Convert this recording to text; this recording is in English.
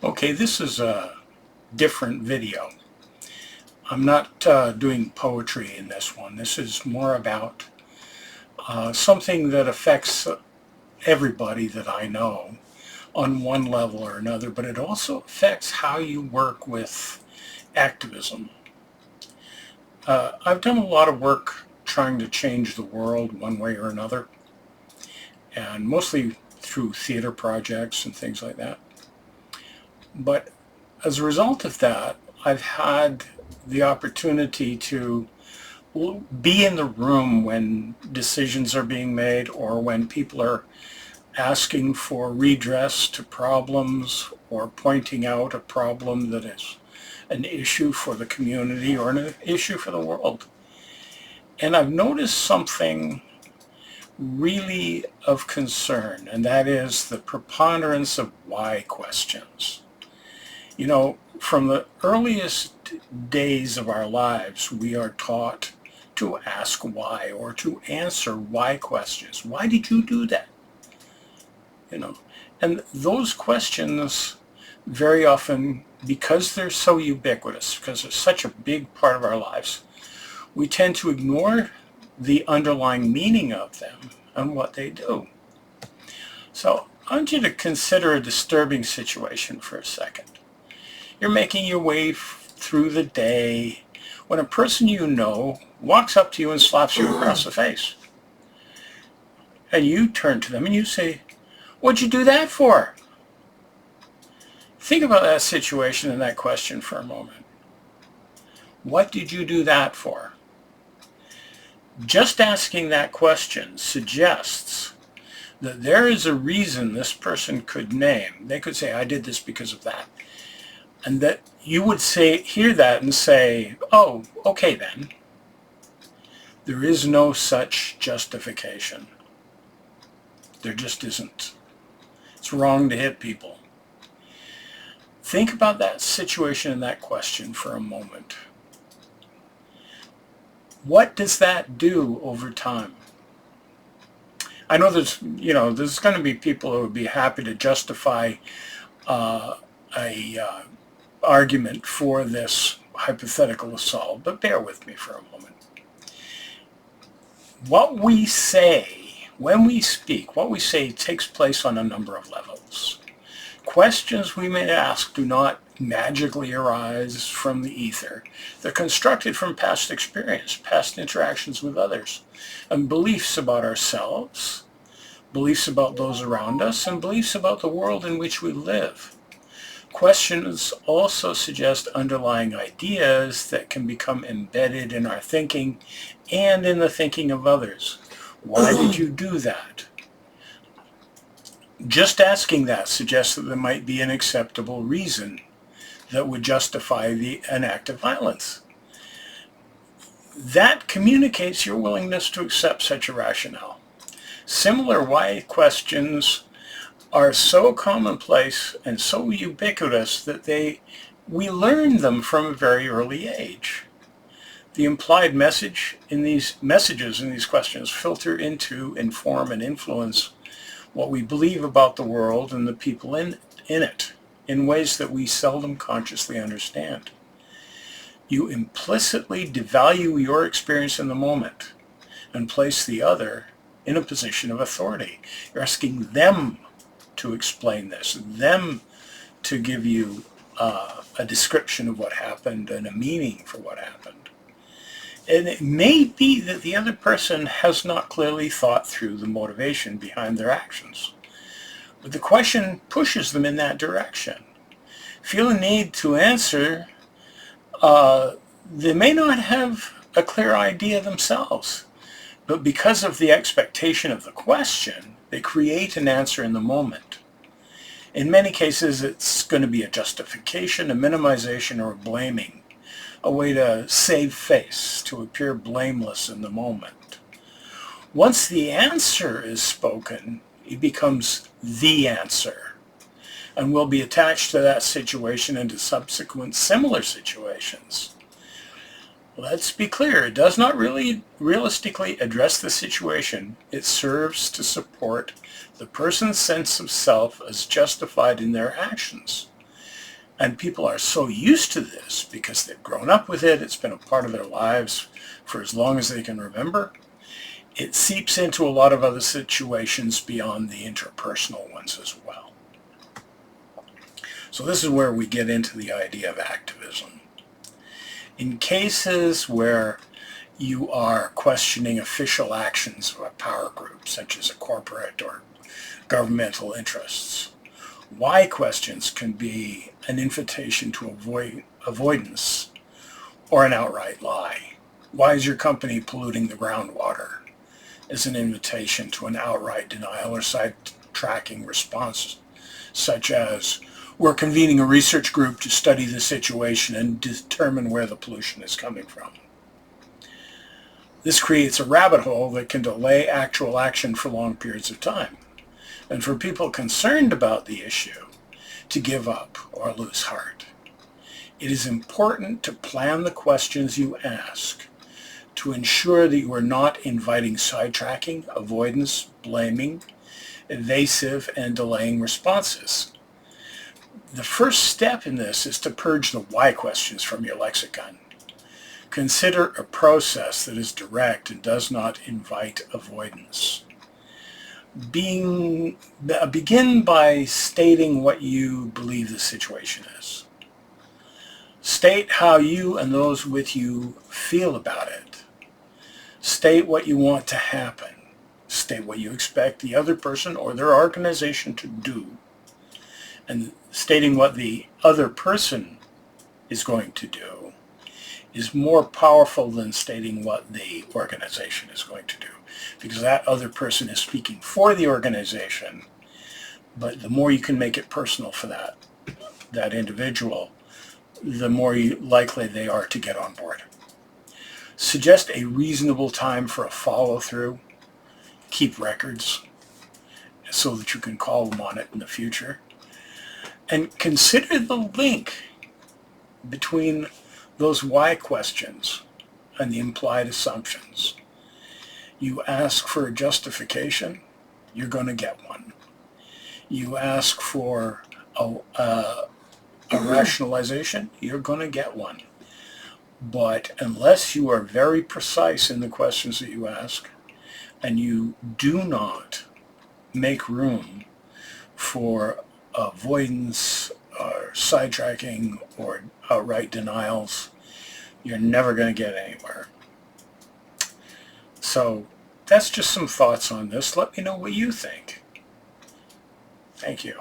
Okay, this is a different video. I'm not doing poetry in this one. This is more about something that affects everybody that I know on one level or another, but it also affects how you work with activism. I've done a lot of work trying to change the world one way or another, and mostly through theater projects and things like that. But as a result of that, I've had the opportunity to be in the room when decisions are being made or when people are asking for redress to problems or pointing out a problem that is an issue for the community or an issue for the world. And I've noticed something really of concern, and that is the preponderance of why questions. You know, from the earliest days of our lives, we are taught to ask why or to answer why questions. Why did you do that? You know, and those questions very often, because they're so ubiquitous, because they're such a big part of our lives, we tend to ignore the underlying meaning of them and what they do. So I want you to consider a disturbing situation for a second. You're making your way through the day when a person you know walks up to you and slaps you across the face. And you turn to them and you say, "What'd you do that for?" Think about that situation and that question for a moment. What did you do that for? Just asking that question suggests that there is a reason this person could name. They could say, "I did this because of that." And that you would hear that and say, "Oh, okay then." There is no such justification. There just isn't. It's wrong to hit people. Think about that situation and that question for a moment. What does that do over time? I know there's going to be people who would be happy to justify a argument for this hypothetical assault, but bear with me for a moment. What we say, when we speak, what we say takes place on a number of levels. Questions we may ask do not magically arise from the ether. They're constructed from past experience, past interactions with others, and beliefs about ourselves, beliefs about those around us, and beliefs about the world in which we live. Questions also suggest underlying ideas that can become embedded in our thinking and in the thinking of others. Why did you do that? Just asking that suggests that there might be an acceptable reason that would justify an act of violence. That communicates your willingness to accept such a rationale. Similar why questions are so commonplace and so ubiquitous that we learn them from a very early age. The implied messages in these questions filter into, inform, and influence what we believe about the world and the people in it in ways that we seldom consciously understand. You implicitly devalue your experience in the moment and place the other in a position of authority. You're asking them to explain this, them to give you a description of what happened and a meaning for what happened. And it may be that the other person has not clearly thought through the motivation behind their actions, but the question pushes them in that direction. Feel a need to answer, they may not have a clear idea themselves, but because of the expectation of the question, they create an answer in the moment. In many cases, it's going to be a justification, a minimization, or a blaming, a way to save face, to appear blameless in the moment. Once the answer is spoken, it becomes the answer and will be attached to that situation and to subsequent similar situations. Let's be clear, it does not really realistically address the situation. It serves to support the person's sense of self as justified in their actions. And people are so used to this because they've grown up with it, it's been a part of their lives for as long as they can remember. It seeps into a lot of other situations beyond the interpersonal ones as well. So this is where we get into the idea of activism. In cases where you are questioning official actions of a power group, such as a corporate or governmental interests, why questions can be an invitation to avoidance or an outright lie. Why is your company polluting the groundwater? Is an invitation to an outright denial or sidetracking response, such as, we're convening a research group to study the situation and determine where the pollution is coming from. This creates a rabbit hole that can delay actual action for long periods of time, and for people concerned about the issue to give up or lose heart. It is important to plan the questions you ask to ensure that you are not inviting sidetracking, avoidance, blaming, evasive, and delaying responses. The first step in this is to purge the why questions from your lexicon. Consider a process that is direct and does not invite avoidance. Begin by stating what you believe the situation is. State how you and those with you feel about it. State what you want to happen. State what you expect the other person or their organization to do. And stating what the other person is going to do is more powerful than stating what the organization is going to do, because that other person is speaking for the organization. But the more you can make it personal for that individual, the more likely they are to get on board. Suggest a reasonable time for a follow-through. Keep records so that you can call them on it in the future. And consider the link between those why questions and the implied assumptions. You ask for a justification, you're going to get one. You ask for a rationalization, you're going to get one. But unless you are very precise in the questions that you ask, and you do not make room for avoidance or sidetracking or outright denials, you're never going to get anywhere. So that's just some thoughts on this. Let me know what you think. Thank you.